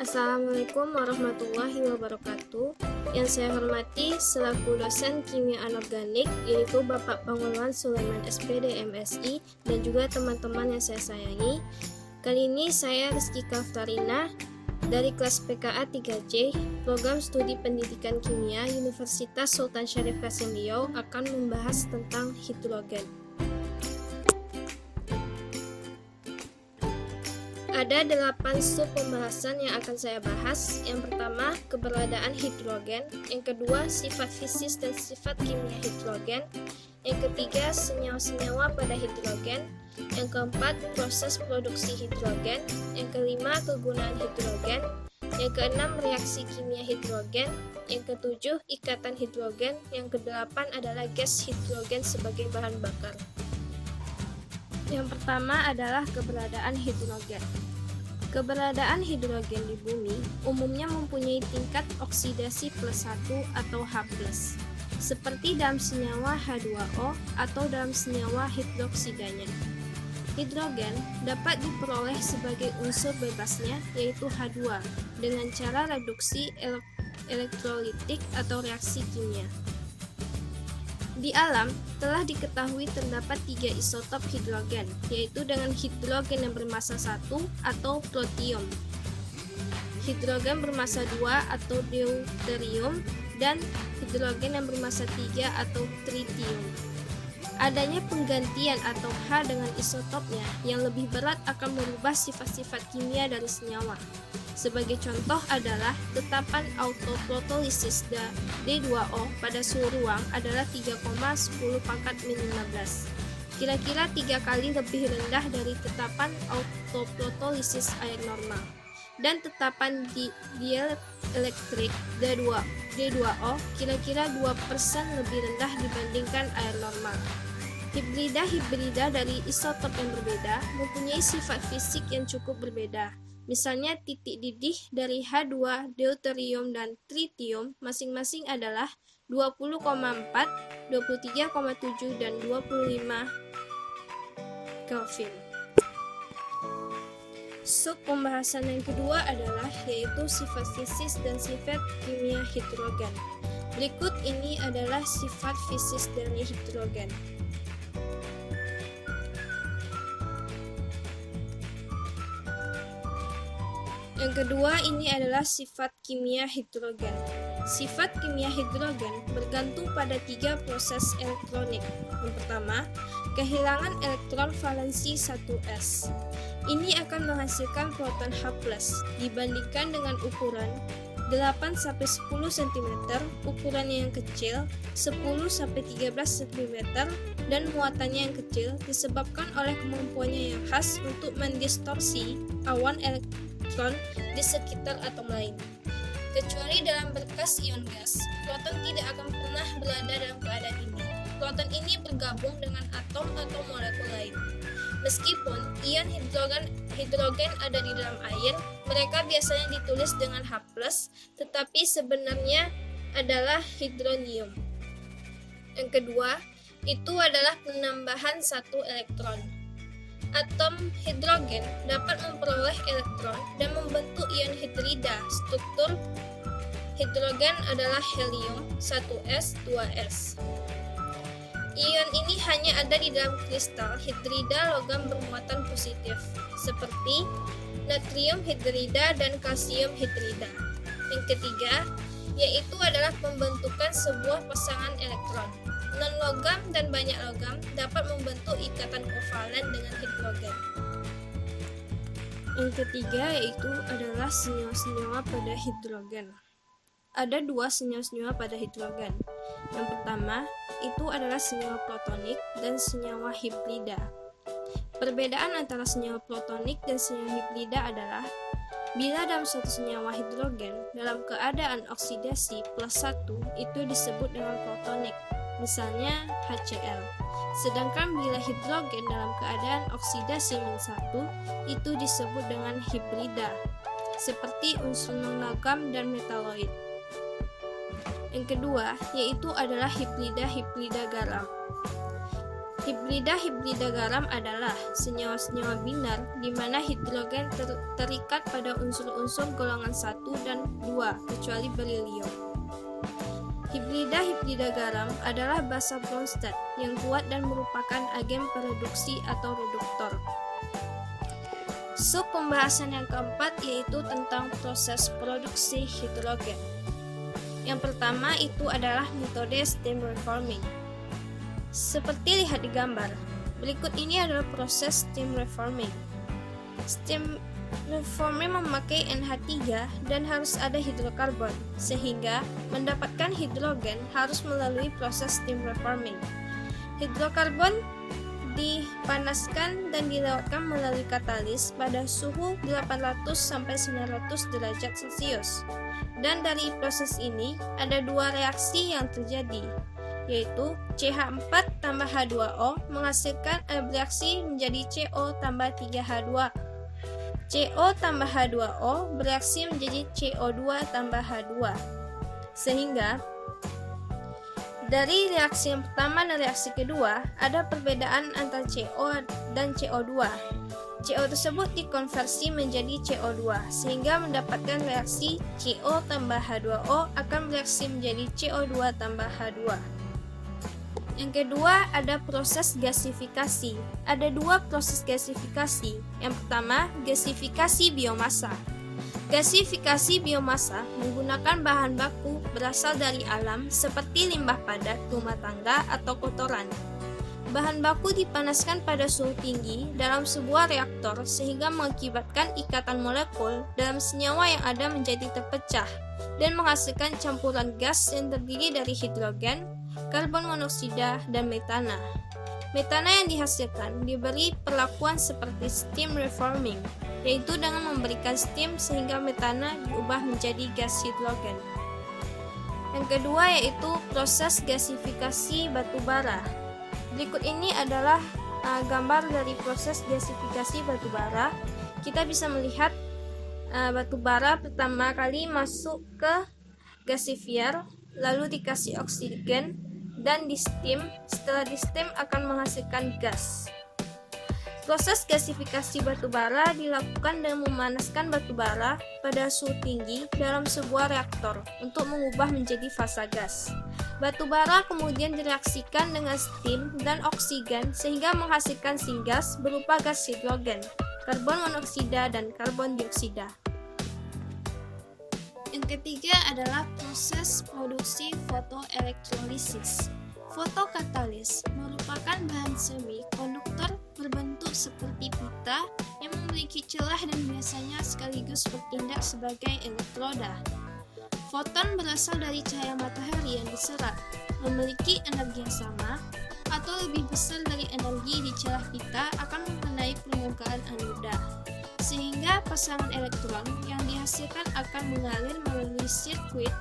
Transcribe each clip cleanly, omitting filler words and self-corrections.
Assalamualaikum warahmatullahi wabarakatuh. Yang saya hormati selaku dosen kimia anorganik yaitu Bapak Pangulwan Sulaiman SPD MSI dan juga teman-teman yang saya sayangi. Kali ini saya Rizky Kaftarina dari kelas PKA 3J Program Studi Pendidikan Kimia Universitas Sultan Syarif Qasim Riau akan membahas tentang hidrogen. Ada 8 sub pembahasan yang akan saya bahas. Yang pertama, keberadaan hidrogen. Yang kedua, sifat fisis dan sifat kimia hidrogen. Yang ketiga, senyawa-senyawa pada hidrogen. Yang keempat, proses produksi hidrogen. Yang kelima, kegunaan hidrogen. Yang keenam, reaksi kimia hidrogen. Yang ketujuh, ikatan hidrogen. Yang kedelapan adalah gas hidrogen sebagai bahan bakar. Yang pertama adalah keberadaan hidrogen. Keberadaan hidrogen di bumi umumnya mempunyai tingkat oksidasi +1 atau H+, seperti dalam senyawa H2O atau dalam senyawa hidroksidanya. Hidrogen dapat diperoleh sebagai unsur bebasnya yaitu H2 dengan cara reduksi elektrolitik atau reaksi kimia. Di alam telah diketahui terdapat 3 isotop hidrogen, yaitu dengan hidrogen yang bermassa 1 atau protium, hidrogen bermassa 2 atau deuterium, dan hidrogen yang bermassa 3 atau tritium. Adanya penggantian atau H dengan isotopnya yang lebih berat akan merubah sifat-sifat kimia dari senyawa. Sebagai contoh adalah tetapan autoprotolisis D2O pada suhu ruang adalah 3,10 pangkat min 15. Kira-kira 3 kali lebih rendah dari tetapan autoprotolisis air normal. Dan tetapan dieelektrik D2O kira-kira 2% lebih rendah dibandingkan air normal. Hibrida dari isotop yang berbeda mempunyai sifat fisik yang cukup berbeda. Misalnya titik didih dari H2, deuterium, dan tritium masing-masing adalah 20,4, 23,7, dan 25 Kelvin. Sub pembahasan yang kedua adalah yaitu sifat fisis dan sifat kimia hidrogen. Berikut ini adalah sifat fisis dari hidrogen. Yang kedua ini adalah sifat kimia hidrogen. Sifat kimia hidrogen bergantung pada 3 proses elektronik. Yang pertama, kehilangan elektron valensi 1s. Ini akan menghasilkan proton H+, dibandingkan dengan ukuran 8-10 cm, ukurannya yang kecil, 10-13 cm, dan muatannya yang kecil disebabkan oleh kemampuannya yang khas untuk mendistorsi awan elektron di sekitar atom lain. Kecuali dalam berkas ion gas, proton tidak akan pernah berada dalam keadaan ini. Proton ini bergabung dengan atom atau molekul lain. Meskipun ion hidrogen ada di dalam air, mereka biasanya ditulis dengan H+, tetapi sebenarnya adalah hidronium. Yang kedua, itu adalah penambahan 1 elektron. Atom hidrogen dapat memperoleh elektron dan membentuk ion hidrida. Struktur hidrogen adalah helium 1s 2s. Ion ini hanya ada di dalam kristal hidrida logam bermuatan positif, seperti natrium hidrida dan kalsium hidrida. Yang ketiga, yaitu adalah pembentukan sebuah pasangan elektron. Non-logam dan banyak logam dapat membentuk ikatan kovalen dengan hidrogen. Yang ketiga yaitu adalah senyawa-senyawa pada hidrogen. Ada 2 senyawa-senyawa pada hidrogen. Yang pertama, itu adalah senyawa protonik dan senyawa hibrida. Perbedaan antara senyawa protonik dan senyawa hibrida adalah bila dalam suatu senyawa hidrogen dalam keadaan oksidasi +1 itu disebut dengan protonik, misalnya HCl. Sedangkan bila hidrogen dalam keadaan oksidasi -1 itu disebut dengan hibrida, seperti unsur non-logam dan metaloid. Yang kedua yaitu adalah hibrida garam. Hibrida garam adalah senyawa-senyawa binar di mana hidrogen terikat pada unsur-unsur golongan 1 dan 2 kecuali berilium. Hibrida garam adalah basa Bronsted yang kuat dan merupakan agen pereduksi atau reduktor. Sub pembahasan yang keempat yaitu tentang proses produksi hidrogen. Yang pertama itu adalah metode steam reforming. Seperti lihat di gambar, berikut ini adalah proses steam reforming. Steam reforming memakai NH3 dan harus ada hidrokarbon, sehingga mendapatkan hidrogen harus melalui proses steam reforming. Hidrokarbon dipanaskan dan dilewatkan melalui katalis pada suhu 800 sampai 900 derajat Celcius. Dan dari proses ini ada dua reaksi yang terjadi, yaitu CH4 tambah H2O menghasilkan bereaksi menjadi CO tambah 3H2. CO tambah H2O bereaksi menjadi CO2 tambah H2. Sehingga dari reaksi yang pertama dan reaksi kedua ada perbedaan antara CO dan CO2. CO tersebut dikonversi menjadi CO2 sehingga mendapatkan reaksi CO tambah H2O akan bereaksi menjadi CO2 tambah H2. Yang kedua ada proses gasifikasi. Ada dua proses gasifikasi. Yang pertama, gasifikasi biomasa. Gasifikasi biomasa menggunakan bahan baku berasal dari alam seperti limbah padat rumah tangga atau kotoran. Bahan baku dipanaskan pada suhu tinggi dalam sebuah reaktor sehingga mengakibatkan ikatan molekul dalam senyawa yang ada menjadi terpecah dan menghasilkan campuran gas yang terdiri dari hidrogen, karbon monoksida, dan metana. Metana yang dihasilkan diberi perlakuan seperti steam reforming, yaitu dengan memberikan steam sehingga metana diubah menjadi gas hidrogen. Yang kedua yaitu proses gasifikasi batu bara. Berikut ini adalah gambar dari proses gasifikasi batu bara. Kita bisa melihat batu bara pertama kali masuk ke gasifier, lalu dikasih oksigen dan di steam. Setelah di steam akan menghasilkan gas. Proses gasifikasi batu bara dilakukan dengan memanaskan batu bara pada suhu tinggi dalam sebuah reaktor untuk mengubah menjadi fasa gas. Batu bara kemudian direaksikan dengan steam dan oksigen sehingga menghasilkan syngas berupa gas hidrogen, karbon monoksida, dan karbon dioksida. Yang ketiga adalah proses produksi fotoelektrolisis. Fotokatalis merupakan bahan semikonduktor berbentuk seperti pita yang memiliki celah dan biasanya sekaligus bertindak sebagai elektroda. Foton berasal dari cahaya matahari yang diserap, memiliki energi yang sama atau lebih besar dari energi di celah pita akan mengenai permukaan anoda, sehingga pasangan elektron yang dihasilkan akan mengalir melalui sirkuit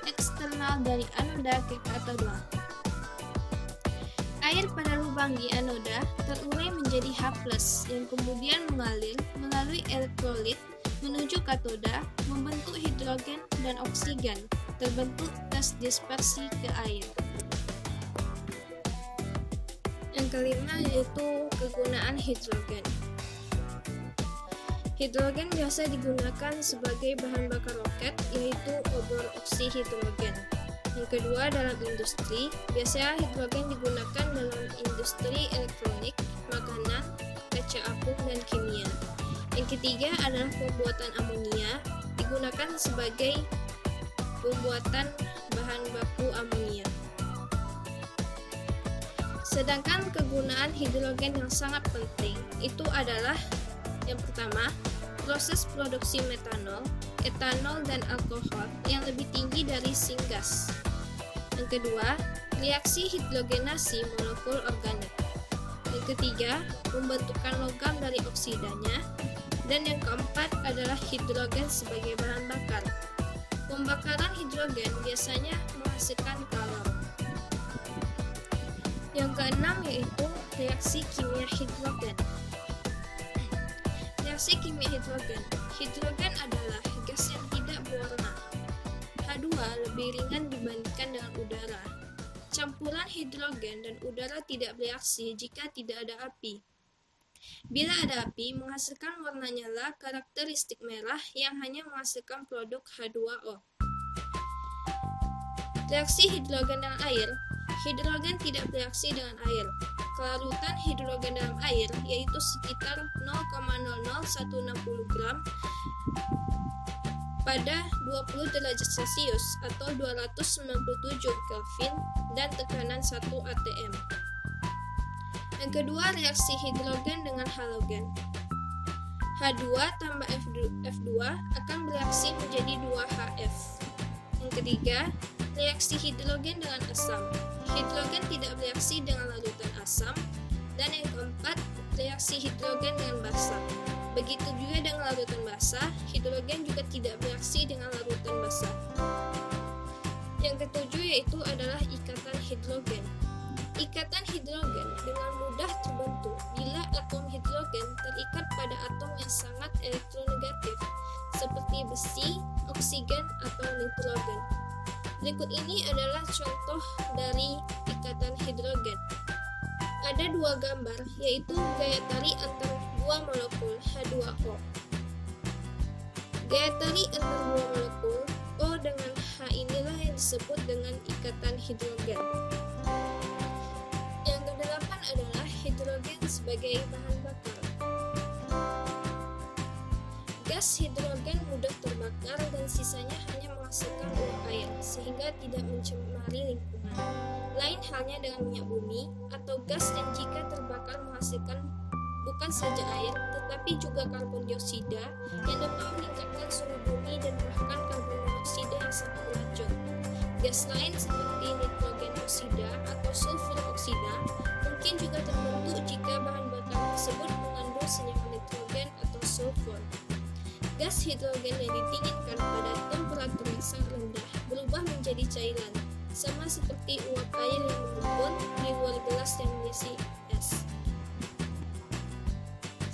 eksternal dari anoda ke katoda. Air pada lubang di anoda terurai menjadi H+ yang kemudian mengalir melalui elektrolit menuju katoda, membentuk hidrogen dan oksigen, terbentuk gas dispersi ke air. Yang kelima yaitu kegunaan hidrogen. Hidrogen biasa digunakan sebagai bahan bakar roket, yaitu obor oksihidrogen. Yang kedua dalam industri, biasanya hidrogen digunakan dalam industri elektronik, makanan, kaca apung, dan kimia. Yang ketiga adalah pembuatan amonia, digunakan sebagai pembuatan bahan baku amonia. Sedangkan kegunaan hidrogen yang sangat penting itu adalah yang pertama, proses produksi metanol, etanol, dan alkohol yang lebih tinggi dari syngas. Yang kedua, reaksi hidrogenasi molekul organik. Yang ketiga, pembentukan logam dari oksidanya. Dan yang keempat adalah hidrogen sebagai bahan bakar. Pembakaran hidrogen biasanya menghasilkan kalor. Yang keenam yaitu reaksi kimia hidrogen. Reaksi kimia hidrogen. Hidrogen adalah gas yang tidak berwarna. H2 kedua lebih ringan dibandingkan dengan udara. Campuran hidrogen dan udara tidak bereaksi jika tidak ada api. Bila ada api, menghasilkan warna nyala karakteristik merah yang hanya menghasilkan produk H2O. Reaksi hidrogen dengan air. Hidrogen tidak bereaksi dengan air. Kelarutan hidrogen dalam air yaitu sekitar 0,00160 gram pada 20 derajat Celcius atau 297 Kelvin dan tekanan 1 atm. Yang kedua, reaksi hidrogen dengan halogen. H2 tambah F2 akan bereaksi menjadi 2HF. Yang ketiga, reaksi hidrogen dengan asam. Hidrogen tidak bereaksi dengan larutan asam. Dan yang keempat, reaksi hidrogen dengan basa. Begitu juga dengan larutan basa, hidrogen juga tidak bereaksi dengan larutan basa. Yang ketujuh yaitu adalah ikatan hidrogen. Ikatan hidrogen dengan mudah terbentuk bila atom hidrogen terikat pada atom yang sangat elektronegatif, seperti besi, oksigen, atau nitrogen. Berikut ini adalah contoh dari ikatan hidrogen. Ada dua gambar, yaitu gaya tarik antar dua molekul H2O. Gaya tarik antar dua molekul O dengan H inilah yang disebut dengan ikatan hidrogen. Yang kedelapan adalah hidrogen sebagai bahan bakar. Gas hidrogen mudah terbakar dan sisanya hanya menghasilkan uap air, sehingga tidak mencemari lingkungan. Lain halnya dengan minyak bumi atau gas yang jika terbakar menghasilkan bukan saja air, tetapi juga karbon dioksida yang dapat meningkatkan suhu bumi dan bahkan karbon monoksida yang sangat beracun. Gas lain seperti nitrogen oksida atau sulfur oksida mungkin juga terbentuk jika bahan bakar tersebut mengandung senyawa nitrogen atau sulfur. Gas hidrogen yang didinginkan pada temperatur yang sangat rendah berubah menjadi cairan, sama seperti uap air yang mengumpul di luar gelas yang berisi es.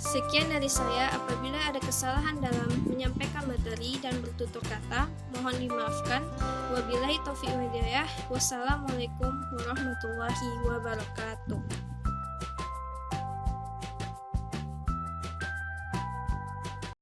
Sekian dari saya. Apabila ada kesalahan dalam menyampaikan materi dan bertutur kata, mohon dimaafkan. Wabillahi taufiq wal hidayah. Wassalamualaikum warahmatullahi wabarakatuh.